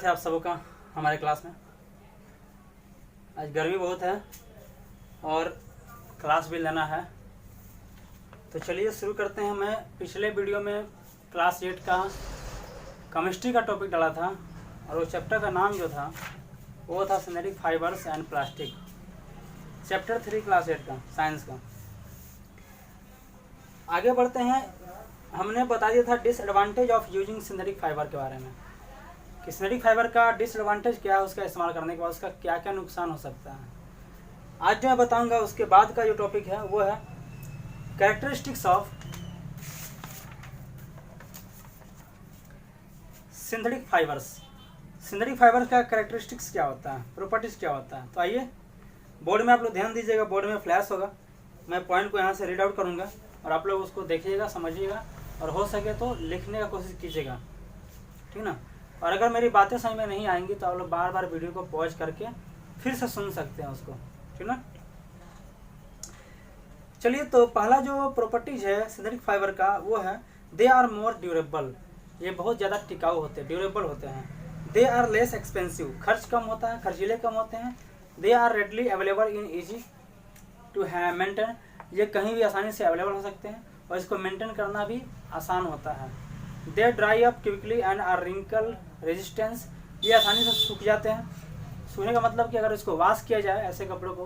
है आप सबका हमारे क्लास में। आज गर्मी बहुत है और क्लास भी लेना है, तो चलिए शुरू करते हैं। मैं पिछले वीडियो में क्लास 8 का केमिस्ट्री का टॉपिक डाला था और वो चैप्टर का नाम जो था वो था synthetic fibres and plastic. Chapter 3 class 8 का साइंस का। आगे बढ़ते हैं। हमने बता दिया था disadvantage of using synthetic fibre के बारे में कि सिंथेटिक फाइबर का डिसएडवांटेज क्या है, उसका इस्तेमाल करने के बाद उसका क्या क्या नुकसान हो सकता है। आज जो मैं बताऊंगा उसके बाद का जो टॉपिक है वो है characteristics of synthetic fibres. Synthetic fibre का कैरेक्टरिस्टिक्स क्या होता है, प्रॉपर्टीज क्या होता है। तो आइए बोर्ड में आप लोग ध्यान दीजिएगा, बोर्ड में फ्लैश होगा, मैं पॉइंट को यहाँ से रीड आउट करूँगा और आप लोग उसको देखिएगा, समझिएगा और हो सके तो लिखने का कोशिश कीजिएगा, ठीक ना। और अगर मेरी बातें समझ में नहीं आएंगी तो आप लोग बार बार वीडियो को पॉज करके फिर से सुन सकते हैं उसको, ठीक ना। चलिए, तो पहला जो प्रॉपर्टीज है सिंथेटिक फाइबर का वो है दे आर मोर ड्यूरेबल। ये बहुत ज़्यादा टिकाऊ होते हैं, ड्यूरेबल होते हैं। दे आर लेस एक्सपेंसिव, खर्च कम होता है, खर्चीले कम होते हैं। They are readily available in easy to maintain, ये कहीं भी आसानी से अवेलेबल हो सकते हैं और इसको मेंटेन करना भी आसान होता है। They dry up quickly and are wrinkle resistance, ये आसानी से सूख जाते हैं। सूखने का मतलब कि अगर इसको वॉश किया जाए ऐसे कपड़ों को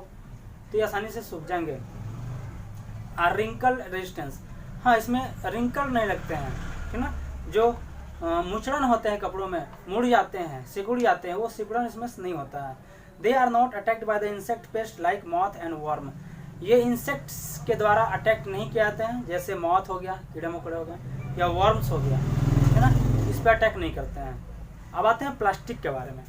तो ये आसानी से सूख जाएंगे। आर रिंकल रेजिस्टेंस, हाँ इसमें रिंकल नहीं लगते हैं, ठीक ना। जो मुचड़न होते हैं कपड़ों में, मुड़ जाते हैं, सिकुड़ जाते हैं, वो सिकुड़न इसमें नहीं होता है। They are not attacked by the insect pest like moth and worm, ये इंसेक्ट्स के द्वारा अटैक नहीं किए जाते हैं, जैसे मॉथ हो गया, कीड़े मकोड़े हो गए, या वर्म्स हो गया, है ना, इस पर अटैक नहीं करते हैं। अब आते हैं प्लास्टिक के बारे में।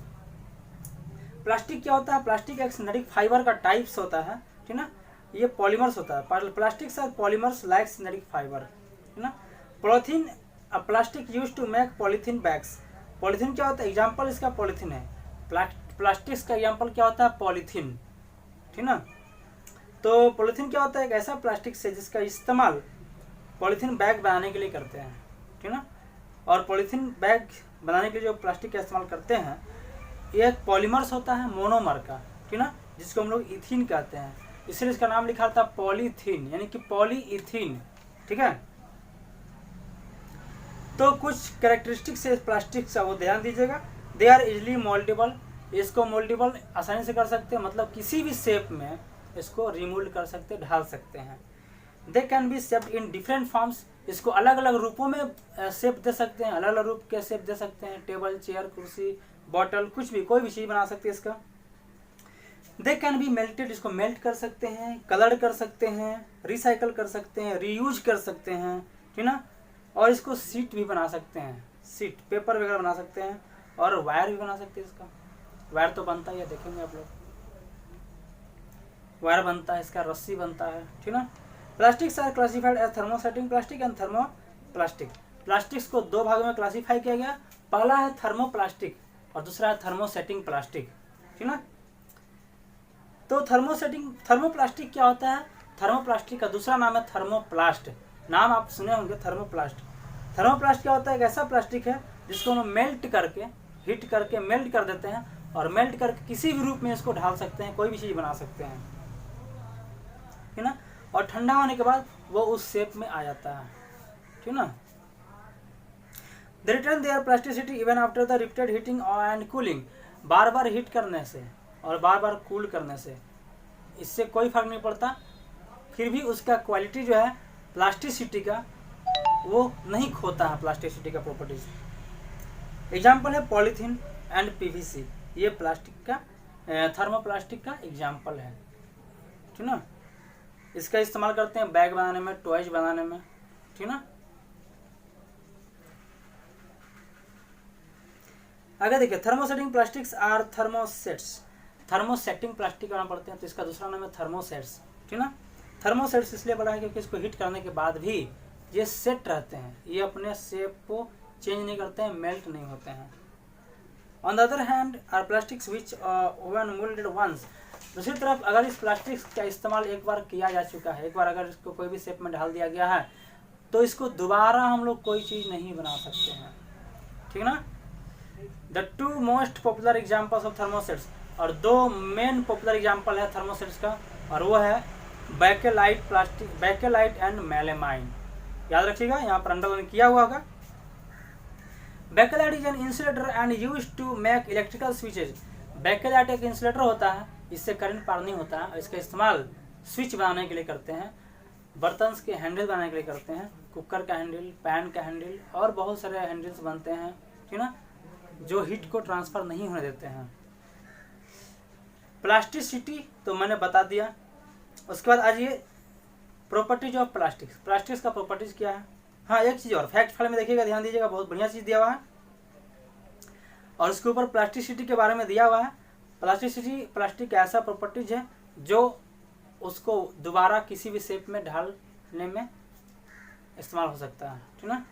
प्लास्टिक क्या होता है? प्लास्टिक एक सिंथेटिक फाइबर का टाइप्स होता है, ठीक ना। ये पॉलीमर्स होता है, plastics are polymers like synthetic fibre, है ना। Polythene, plastic use to make polythene bags. Polythene क्या होता है? एग्जाम्पल इसका पॉलीथीन है। प्लास्टिक्स का एग्जाम्पल क्या होता है? पॉलीथीन, ठीक ना। तो पॉलीथीन क्या होता है? एक ऐसा प्लास्टिक से जिसका इस्तेमाल पॉलीथीन बैग बनाने के लिए करते हैं, ठीक ना। और पॉलीथीन बैग बनाने के लिए जो प्लास्टिक का इस्तेमाल करते हैं ये एक पॉलीमर्स होता है मोनोमर का, ठीक ना, जिसको हम लोग इथीन कहते हैं, इसलिए इसका नाम लिखा था पॉलीथीन, यानी कि पॉलीइथीन, ठीक है। तो कुछ कैरेक्टरिस्टिक्स है प्लास्टिक का, वो ध्यान दीजिएगा। दे आर इजिली मोल्डेबल, इसको मोल्डेबल आसानी से कर सकते हैं, मतलब किसी भी शेप में इसको रिमूव कर सकते, ढाल सकते हैं। They can be shaped in different forms, इसको अलग अलग रूपों में शेप दे सकते हैं, अलग अलग रूप के शेप दे सकते हैं। टेबल, चेयर, कुर्सी, बॉटल, कुछ भी, कोई भी चीज़ बना सकते हैं इसका। दे कैन बी मेल्टेड, इसको मेल्ट कर सकते हैं, कलर कर सकते हैं, रिसाइकल कर सकते हैं, रीयूज कर सकते हैं, ठीक ना। और इसको सीट भी बना सकते हैं, सीट, पेपर वगैरह बना सकते हैं, और वायर भी बना सकते हैं। इसका वायर तो बनता है, देखेंगे आप लोग, वायर बनता है, इसका रस्सी बनता है, ठीक ना। Plastics are classified as thermosetting plastic and thermoplastic. Plastics को दो भागों में क्लासीफाई किया गया, पहला है थर्मोप्लास्टिक और दूसरा है थर्मोसेटिंग प्लास्टिक, ठीक ना। तो थर्मोप्लास्टिक क्या होता है? थर्मोप्लास्टिक का दूसरा नाम है थर्मोप्लास्ट, नाम आप सुने होंगे थर्मोप्लास्ट। थर्मोप्लास्ट क्या होता है? एक ऐसा प्लास्टिक है जिसको हम मेल्ट करके, हीट करके मेल्ट कर देते हैं और मेल्ट करके किसी भी रूप में इसको ढाल सकते हैं, कोई भी चीज़ बना सकते हैं, ठीक ना। और ठंडा होने के बाद वो उस शेप में आ जाता है, ठीक ना। They retain their plasticity even after the repeated heating and cooling, बार बार हीट करने से और बार बार कूल करने से इससे कोई फर्क नहीं पड़ता, फिर भी उसका क्वालिटी जो है प्लास्टिसिटी का वो नहीं खोता है, प्लास्टिसिटी का प्रॉपर्टीज। एग्जाम्पल है पॉलीथीन एंड पीवीसी, ये प्लास्टिक का थर्मोप्लास्टिक का एग्जाम्पल है, ठीक ना। इसका इस्तेमाल करते हैं बैग बनाने में, टॉयज बनाने में, ठीक ना। आगे देखिए, thermosetting plastics or thermosets. Thermosetting plastic बनाना पड़ते हैं तो इसका दूसरा नाम है थर्मोसेट्स, ठीक ना। थर्मोसेट्स इसलिए बना है क्योंकि इसको हीट करने के बाद भी ये सेट रहते हैं, ये अपने शेप को चेंज नहीं करते हैं, मेल्ट नहीं होते हैं। On the other hand are plastics which when moulded once, दूसरी तरफ अगर इस प्लास्टिक का इस्तेमाल एक बार किया जा चुका है, एक बार अगर इसको कोई भी शेप में ढाल दिया गया है तो इसको दोबारा हम लोग कोई चीज़ नहीं बना सकते हैं, ठीक ना। The two most popular examples of thermosets, और दो मेन पॉपुलर एग्जाम्पल है थर्मोसेट्स का, और वो है बैकेलाइट एंड मेलामाइन। याद रखिएगा, यहाँ पर अंडरलाइन किया हुआ होगा। Bakelite is an insulator and used to make electrical switches. Bakelite एक इंसुलेटर होता है, इससे करंट पार नहीं होता है, और इसका इस्तेमाल स्विच बनाने के लिए करते हैं, बर्तन के हैंडल बनाने के लिए करते हैं, कुकर का हैंडल, पैन का हैंडल, और बहुत सारे हैंडल्स बनते हैं, ठीक ना, जो हीट को ट्रांसफर नहीं होने देते हैं। प्लास्टिसिटी तो मैंने बता दिया। उसके बाद आज ये प्रॉपर्टीज ऑफ प्लास्टिक्स। प्लास्टिक्स का प्रॉपर्टीज क्या है? हाँ, एक चीज़ और फैक्ट फाइल में देखिएगा, ध्यान दीजिएगा, बहुत बढ़िया चीज़ दिया हुआ है, और उसके ऊपर प्लास्टिसिटी के बारे में दिया हुआ है। प्लास्टिसिटी, प्लास्टिक ऐसा प्रॉपर्टीज है जो उसको दोबारा किसी भी शेप में ढालने में इस्तेमाल हो सकता है, ठीक ना।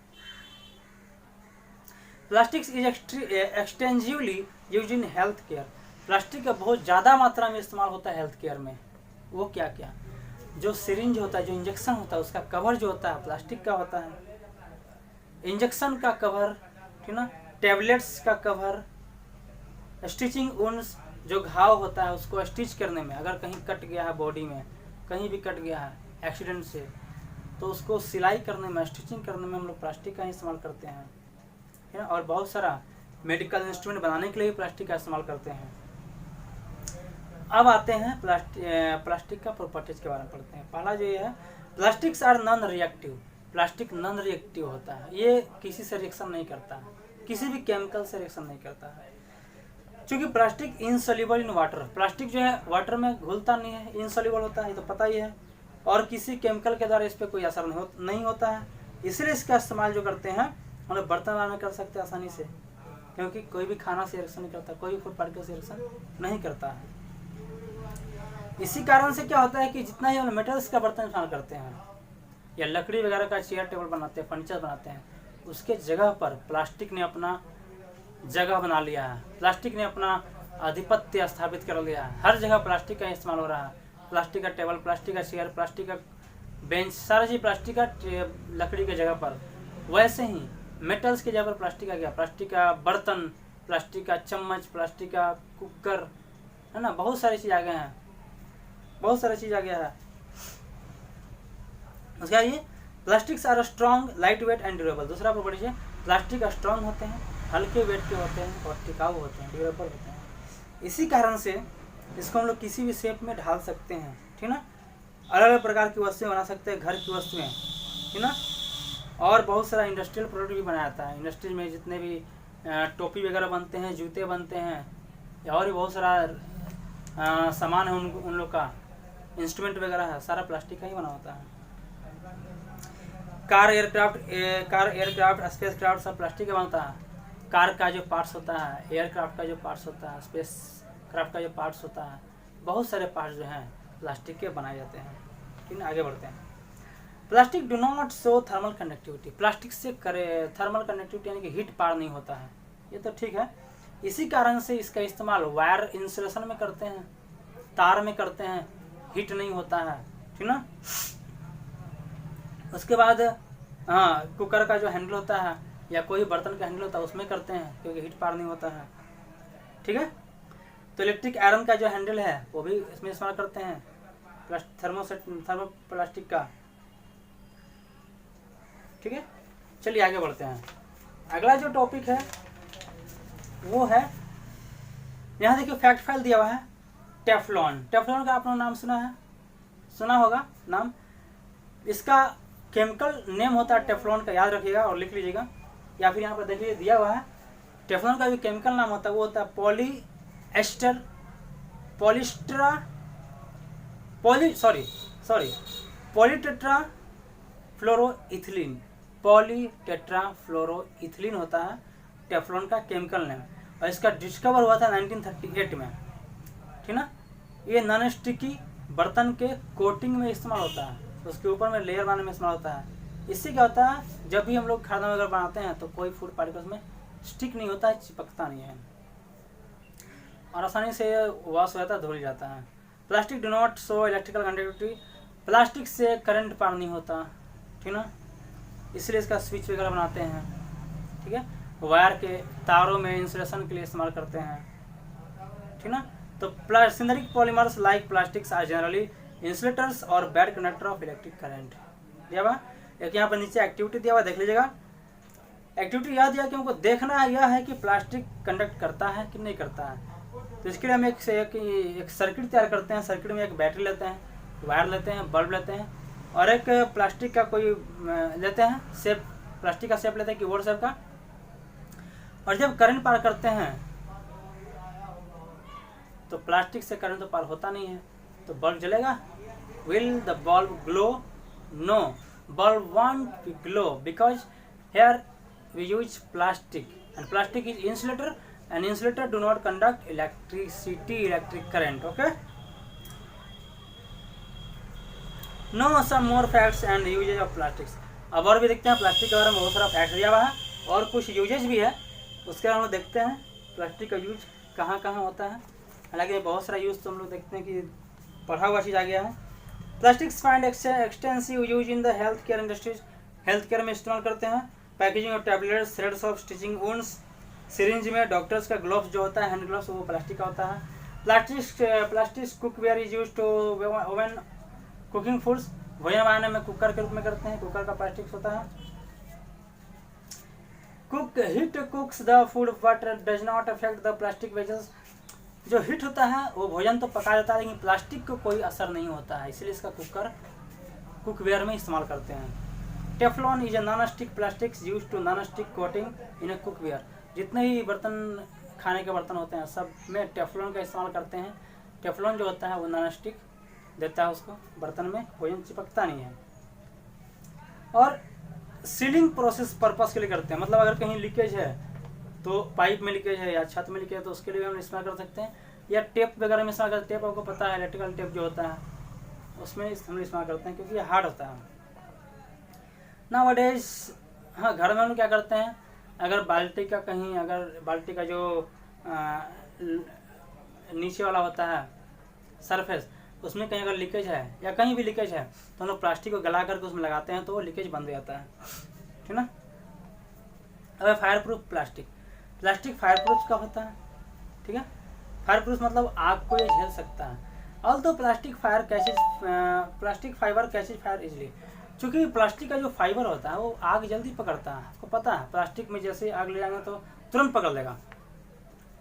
Plastics is extensively used in health care. Plastic का बहुत ज़्यादा मात्रा में इस्तेमाल होता है हेल्थ केयर में। वो क्या क्या? जो सिरिंज होता है, जो इंजेक्शन होता है, उसका कवर जो होता है प्लास्टिक का होता है। इंजेक्शन का कवर, ठीक ना, टेबलेट्स का कवर, स्टिचिंग वुंड्स, जो घाव होता है उसको स्टिच करने में, अगर कहीं कट गया है बॉडी में, कहीं भी कट गया है एक्सीडेंट से, तो उसको सिलाई करने में, स्टिचिंग करने में हम लोग प्लास्टिक का इस्तेमाल करते हैं, है ना। और बहुत सारा मेडिकल इंस्ट्रूमेंट बनाने के लिए भी प्लास्टिक का इस्तेमाल करते हैं। अब आते हैं प्लास्टिक का प्रॉपर्टीज के बारे में पढ़ते हैं। पहला जो ये है, plastics are non reactive. Plastic non reactive होता है, ये किसी से रिएक्शन नहीं करता है, किसी भी केमिकल से रिएक्शन नहीं करता है। क्योंकि plastic insoluble in water, plastic जो है वाटर में घुलता नहीं है, इनसॉल्युबल होता है, ये तो पता ही है, और किसी केमिकल के द्वारा इस पर कोई असर नहीं होता है। इसलिए इसका इस्तेमाल जो करते हैं हम लोग बर्तन बनाने में कर सकते हैं आसानी से, क्योंकि कोई भी खाना से रिएक्शन नहीं करता, कोई भी फूड पार्टिकल से रिएक्शन नहीं करता है। इसी कारण से क्या होता है कि जितना ही हम मेटल्स का बर्तन इस्तेमाल करते हैं या लकड़ी वगैरह का चेयर टेबल बनाते हैं, फर्नीचर बनाते हैं, उसके जगह पर प्लास्टिक ने अपना जगह बना लिया है, प्लास्टिक ने अपना आधिपत्य स्थापित कर लिया है। हर जगह प्लास्टिक का इस्तेमाल हो रहा है, प्लास्टिक का टेबल, प्लास्टिक का चेयर, प्लास्टिक का बेंच, सारा चीज़ प्लास्टिक का लकड़ी के जगह पर। वैसे ही मेटल्स की जगह पर प्लास्टिक का गया, प्लास्टिक का बर्तन, प्लास्टिक का चम्मच, प्लास्टिक का कुकर, है ना, बहुत सारी चीज़ आ गए हैं, बहुत सारा चीज़ आ गया है। उसका ये plastics are strong, light weight and durable. दूसरा प्रॉपर्टी है, प्लास्टिक स्ट्रॉन्ग होते हैं, हल्के वेट के होते हैं, और टिकाऊ होते हैं, ड्यूरेबल होते हैं। इसी कारण से इसको हम लोग किसी भी शेप में ढाल सकते हैं, ठीक ना। अलग अलग प्रकार की वस्तुएं बना सकते हैं, घर की वस्तुएं, ठीक ना। और बहुत सारा इंडस्ट्रियल प्रोडक्ट भी बनाया जाता है। इंडस्ट्री में जितने भी टोपी वगैरह बनते हैं, जूते बनते हैं, या और भी बहुत सारा सामान है उन लोग का, इंस्ट्रूमेंट वगैरह है, सारा प्लास्टिक का ही बना होता है। कार एयरक्राफ्ट स्पेस क्राफ्ट सब प्लास्टिक का बनता है। कार का जो पार्ट्स होता है, एयरक्राफ्ट का जो पार्ट्स होता है, स्पेस क्राफ्ट का जो पार्ट्स होता है, बहुत सारे पार्ट्स जो हैं प्लास्टिक के बनाए जाते हैं, ठीक है। आगे बढ़ते हैं। Plastic do not show thermal conductivity. Plastic से थर्मल कंडक्टिविटी यानी कि हीट पार नहीं होता है, ये तो ठीक है। इसी कारण से इसका इस्तेमाल वायर इंसुलेशन में करते हैं, तार में करते हैं, हीट नहीं होता है, ठीक ना। उसके बाद हाँ, कुकर का जो हैंडल होता है या कोई बर्तन का हैंडल होता है उसमें करते हैं, क्योंकि हीट पार नहीं होता है, ठीक है। तो इलेक्ट्रिक आयरन का जो हैंडल है वो भी इसमें इस्तेमाल करते हैं, थर्मो प्लास्टिक का, ठीक है। चलिए आगे बढ़ते हैं। अगला जो टॉपिक है वो है, यहाँ देखिए फैक्ट फाइल दिया हुआ है, टेफ्लॉन। टेफ्लॉन का आपने नाम सुना है, सुना होगा नाम। इसका केमिकल नेम होता है टेफ्लॉन का, याद रखिएगा और लिख लीजिएगा, या फिर यहाँ पर देखिए दिया हुआ है। टेफ्लॉन का जो केमिकल नाम होता है वो होता है पॉलीटेट्राफ्लोरोइथिलीन। पॉलीटेट्राफ्लोरोइथिलीन होता है टेफ्लॉन का केमिकल नेम, और इसका डिस्कवर हुआ था 1938 में, ठीक ना। ये नॉन स्टिकी बर्तन के कोटिंग में इस्तेमाल होता है, उसके ऊपर में लेयर बनाने में इस्तेमाल होता है। इससे क्या होता है, जब भी हम लोग खाना वगैरह बनाते हैं तो कोई फूड पार्टिकल्स में स्टिक नहीं होता है, चिपकता नहीं है, और आसानी से वॉश हो जाता है, धुल जाता है। Plastic do not show electrical conductivity. Plastic से करंट पार नहीं होता, ठीक ना, इसलिए इसका स्विच वगैरह बनाते हैं, ठीक है। वायर के तारों में इंसुलेशन के लिए इस्तेमाल करते हैं, ठीक ना। तो synthetic polymers like plastics are generally insulators और bad conductor of electric current. दिया हुआ एक यहाँ पर नीचे एक्टिविटी दिया हुआ, देख लीजिएगा। एक्टिविटी याद दिया कि हमको देखना यह है कि प्लास्टिक कंडक्ट करता है कि नहीं करता है। तो इसके लिए हम एक सर्किट तैयार करते हैं। सर्किट में एक बैटरी लेते हैं, वायर लेते हैं, बल्ब लेते हैं और एक प्लास्टिक का कोई लेते हैं शेप, प्लास्टिक का शेप लेते हैं कीबोर्ड शेप का। और जब करंट पार करते हैं तो प्लास्टिक से करंट तो पार होता नहीं है, तो बल्ब जलेगा। Will the bulb glow? No, bulb won't glow because here we use plastic and plastic is insulator and insulator do not conduct electric current. Okay, no some more facts and uses of plastics। अब और भी देखते हैं plastic के बारे में, बहुत सारा फैक्ट दिया हुआ है और कुछ यूजेज भी है, उसके बारे में देखते हैं प्लास्टिक का यूज कहाँ कहाँ होता है। हालांकि बहुत सारा यूज तो हम लोग देखते हैं कि पढ़ा हुआ चीज़ आ गया है। Plastics find extensive use in the health care industries, health care में इस्तेमाल करते हैं। Packaging of tablets, threads of stitching wounds, syringe में डॉक्टर्स का ग्लव्स जो होता है, हैंड ग्लव्स, वो प्लास्टिक का होता है। Plastic cookware is use to oven cooking foods, भोजन बनाने में कुकर के रूप में करते हैं, कुकर का प्लास्टिक होता है। Cook heat कुक्स the food but does not affect the plastic vessels, जो हीट होता है वो भोजन तो पका देता है लेकिन प्लास्टिक को कोई असर नहीं होता है, इसलिए इसका कुकवेयर में इस्तेमाल करते हैं। Teflon is a non stick plastics use to non stick coating in a cookware, जितने भी बर्तन, खाने के बर्तन होते हैं सब में टेफ्लॉन का इस्तेमाल करते हैं। टेफ्लॉन जो होता है वो नॉन स्टिक देता है उसको, बर्तन में भोजन चिपकता नहीं है। और सीलिंग प्रोसेस पर्पस के लिए करते हैं, मतलब अगर कहीं लीकेज है तो पाइप में लीकेज है या छत में लीकेज है तो उसके लिए हम इस्तेमाल कर सकते हैं, या टेप वगैरह में इस्तेमाल करते हैं। टेप आपको पता है, इलेक्ट्रिकल टेप जो होता है उसमें हम इस्तेमाल करते हैं क्योंकि ये हार्ड होता है। नाउअडेज हाँ, घर में हम क्या करते हैं, अगर बाल्टी का कहीं, अगर बाल्टी का जो नीचे वाला होता है सरफेस, उसमें कहीं अगर लीकेज है या कहीं भी लीकेज है तो हम लोग प्लास्टिक को गला करके उसमें लगाते हैं तो वो लीकेज बंद हो जाता है, ठीक ना। अब fire proof plastic, plastic fire proof का होता है, ठीक है। फायर प्रूफ मतलब आग को ये झेल सकता है। Although plastic fibre catches fire easily, क्योंकि प्लास्टिक का जो फाइबर होता है वो आग जल्दी पकड़ता है, आपको पता है। प्लास्टिक में जैसे आग ले जाएंगे तो तुरंत पकड़ लेगा,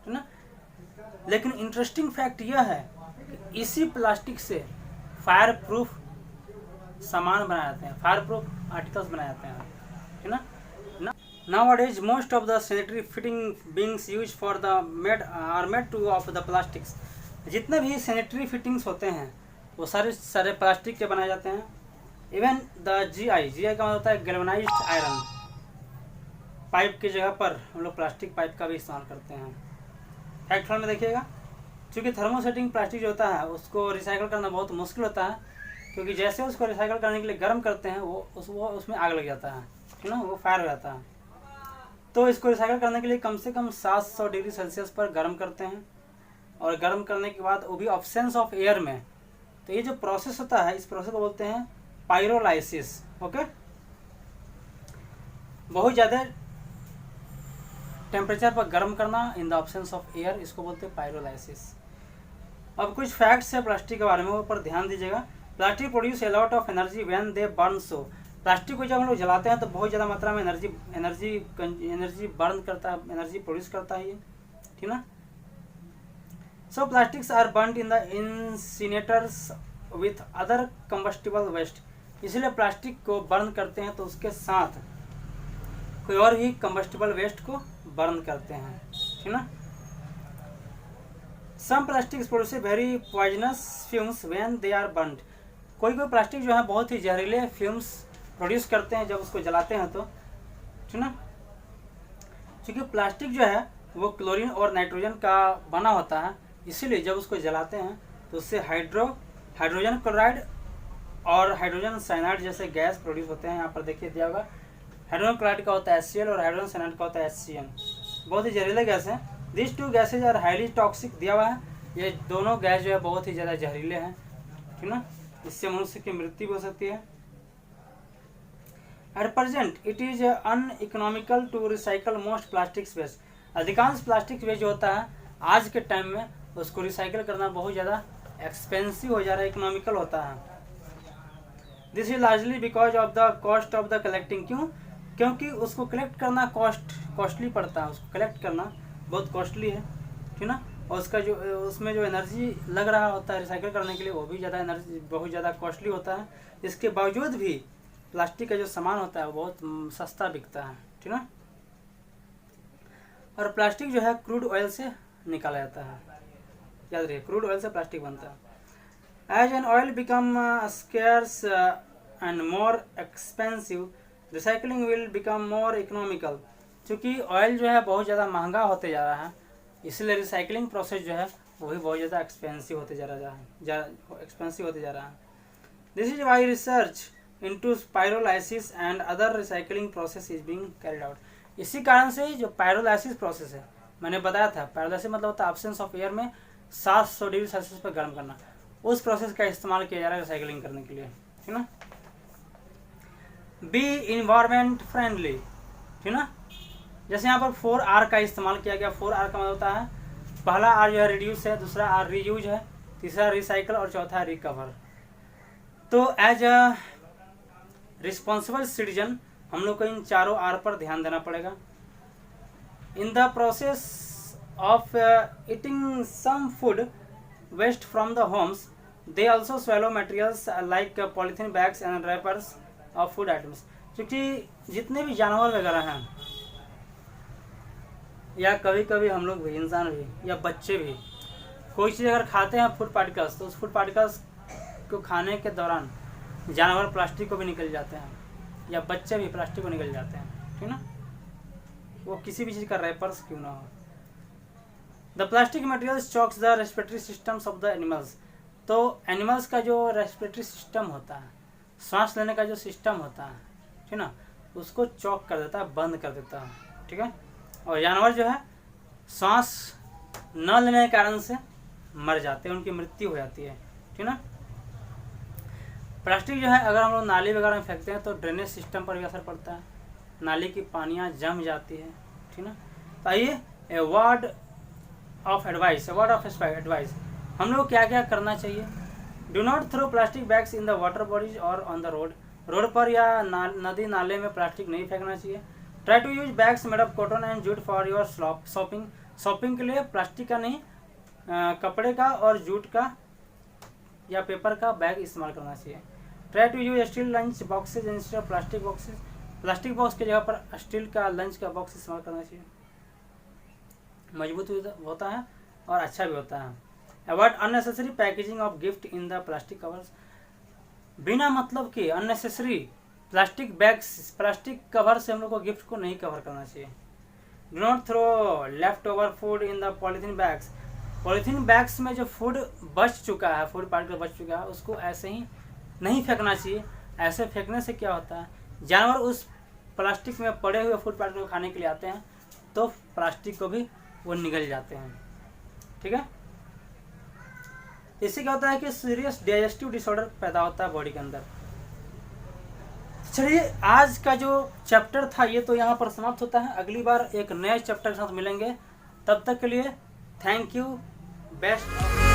है ना। लेकिन इंटरेस्टिंग फैक्ट यह है कि इसी प्लास्टिक से फायर प्रूफ सामान बनाए जाते हैं, फायर प्रूफ आर्टिकल्स बनाए जाते हैं, है ना। Nowadays most of the sanitary fitting beings used for the made to of the plastics, जितने भी सैनिटरी फिटिंग्स होते हैं वो सारे प्लास्टिक के बनाए जाते हैं। इवन द GI का मतलब होता है गैल्वेनाइज्ड आयरन, पाइप की जगह पर हम लोग प्लास्टिक पाइप का भी इस्तेमाल करते हैं। फैक्ट में देखिएगा, क्योंकि थर्मोसेटिंग प्लास्टिक जो होता है उसको रिसाइकल करना बहुत मुश्किल होता है, क्योंकि जैसे उसको रिसाइकल करने के लिए गर्म करते हैं वो उसमें आग लग जाता है, ठीक ना, वो फायर हो जाता है। तो इसको रिसाइकल करने के लिए कम से कम 700 डिग्री सेल्सियस पर गर्म करते हैं, और गर्म करने के बाद वो भी ऑब्सेंस ऑफ एयर में। तो ये जो प्रोसेस होता है इस प्रोसेस को बोलते हैं पायरोलाइसिस। ओके, बहुत ज़्यादा टेम्परेचर पर गर्म करना in the absence of air, इसको बोलते हैं पायरोलाइसिस। अब कुछ फैक्ट्स है प्लास्टिक के बारे में, वो पर ध्यान दीजिएगा। Plastic produce a lot of energy when they burn. So plastic को जब हम लोग जलाते हैं तो बहुत ज़्यादा मात्रा में एनर्जी बर्न करता है, एनर्जी प्रोड्यूस करता है ये, ठीक ना। So plastics are burn in the incinerators with other combustible waste, इसलिए प्लास्टिक को बर्न करते हैं तो उसके साथ कोई और भी कंबस्टिबल वेस्ट को बर्न करते हैं, ठीक ना। Some plastics produce very poisonous fumes when they are burned, कोई प्लास्टिक जो है बहुत ही जहरीले फ्यूम्स प्रोड्यूस करते हैं जब उसको जलाते हैं तो, ठीक ना। क्योंकि प्लास्टिक जो है वो क्लोरीन और नाइट्रोजन का बना होता है, इसीलिए जब उसको जलाते हैं तो उससे हाइड्रोजन क्लोराइड और हाइड्रोजन साइनाइड जैसे गैस प्रोड्यूस होते हैं। यहाँ पर देखिए दिया होगा, हाइड्रोजन क्लोराइड का होता है HCl और हाइड्रोजन साइनाइड का होता है HCN, बहुत ही जहरीले गैस हैं। This two gases are highly toxic दिया हुआ है, ये दोनों गैस जो है बहुत ही ज़्यादा जहरीले हैं, ठीक ना। इससे मनुष्य की मृत्यु भी हो सकती है। At present it is uneconomical to recycle most plastic waste. अधिकांश प्लास्टिक वेस्ट जो होता है आज के टाइम में उसको रिसाइकिल करना बहुत ज़्यादा एक्सपेंसिव हो जा रहा है, इकोनॉमिकल होता है। This is largely because of the cost of the collecting. क्यों? क्योंकि उसको कलेक्ट करना कॉस्टली पड़ता है, उसको कलेक्ट करना बहुत कॉस्टली है, ठीक ना। और उसका जो उसमें जो एनर्जी लग रहा होता है रिसाइकिल करने के लिए वो भी ज़्यादा एनर्जी बहुत ज़्यादा कॉस्टली होता है। इसके बावजूद भी प्लास्टिक का जो सामान होता है वो बहुत सस्ता बिकता है, ठीक ना। और प्लास्टिक जो है क्रूड ऑयल से निकाला जाता है, याद रखिए क्रूड ऑयल से प्लास्टिक बनता है। As an oil become scarce and more expensive recycling will become more economical. क्योंकि ऑयल जो है बहुत ज़्यादा महंगा होते जा रहा है, इसलिए रिसाइकलिंग प्रोसेस जो है वो भी बहुत ज़्यादा एक्सपेंसिव होते जा रहा है। This is why research into pyrolysis and other recycling process is being carried out. इसी कारण से जो पायरोलाइसिस प्रोसेस है, मैंने बताया था पायरोलाइसिस मतलब होता है एब्सेंस ऑफ एयर में 700 डिग्री सेल्सियस पर गर्म करना, उस प्रोसेस का इस्तेमाल किया जा रहा है रिसाइकलिंग करने के लिए, ठीक ना। बी इन्वायरमेंट फ्रेंडली, ठीक ना। जैसे यहाँ पर 4R का इस्तेमाल किया गया। 4R का मतलब होता है पहला R जो है रिड्यूस है, दूसरा R रीयूज है, तीसरा रिसाइकल और चौथा रिकवर। तो एज अ रिस्पॉन्सिबल सिटीजन हम लोग को इन चारों R पर ध्यान देना पड़ेगा। In the process of eating some food waste from the homes they also swallow materials like polythene bags and wrappers of food items. क्योंकि जितने भी जानवर वगैरह हैं या कभी कभी हम लोग भी, इंसान भी या बच्चे भी, कोई चीज़ अगर खाते हैं फूड पार्टिकल्स, तो उस फूड पार्टिकल्स को खाने के दौरान जानवर प्लास्टिक को भी निकल जाते हैं या बच्चे भी प्लास्टिक को निकल जाते हैं, ठीक ना। वो किसी भी चीज़ का रैपर्स क्यों ना हो। The plastic materials chalks the respiratory systems of the animals. तो एनिमल्स का जो रेस्पिरेटरी सिस्टम होता है, सांस लेने का जो सिस्टम होता है, ठीक ना, उसको चॉक कर देता है, बंद कर देता है, ठीक है। और जानवर जो है सांस न लेने के कारण से मर जाते हैं, उनकी मृत्यु हो जाती है, ठीक ना। प्लास्टिक जो है अगर हम लोग नाली वगैरह में फेंकते हैं तो ड्रेनेज सिस्टम पर भी असर पड़ता है, नाली की पानियाँ जम जाती है, ठीक ना। तो आइए ए वर्ड ऑफ एडवाइस हम लोग क्या क्या करना चाहिए। Do not throw plastic bags in the water bodies और ऑन द रोड पर या नदी नाले में प्लास्टिक नहीं फेंकना चाहिए। Try to use bags made of cotton and jute for your shopping के लिए प्लास्टिक का नहीं कपड़े का और जूट का या पेपर का बैग इस्तेमाल करना चाहिए। Try to use steel lunch boxes instead of plastic boxes. Plastic box की जगह पर स्टील का लंच का बॉक्स इस्तेमाल करना चाहिए, मजबूत होता है और अच्छा भी होता है। Avoid unnecessary packaging of gift in the plastic covers. बिना मतलब के unnecessary plastic bags, plastic cover से हम लोग को गिफ्ट को नहीं कवर करना चाहिए। Do not throw left over food in the polythene bags. Polythene bags में जो फूड बच चुका है, फूड पार्टिकल बच चुका है, उसको ऐसे ही नहीं फेंकना चाहिए। ऐसे फेंकने से क्या होता है, जानवर उस प्लास्टिक में पड़े हुए फूड पार्टिकल को खाने के लिए आते हैं तो प्लास्टिक को भी वो निगल जाते हैं, ठीक है। इससे क्या होता है कि सीरियस डाइजेस्टिव डिसऑर्डर पैदा होता है बॉडी के अंदर। चलिए आज का जो चैप्टर था ये तो यहाँ पर समाप्त होता है। अगली बार एक नए चैप्टर के साथ मिलेंगे, तब तक के लिए थैंक यू, बेस्ट।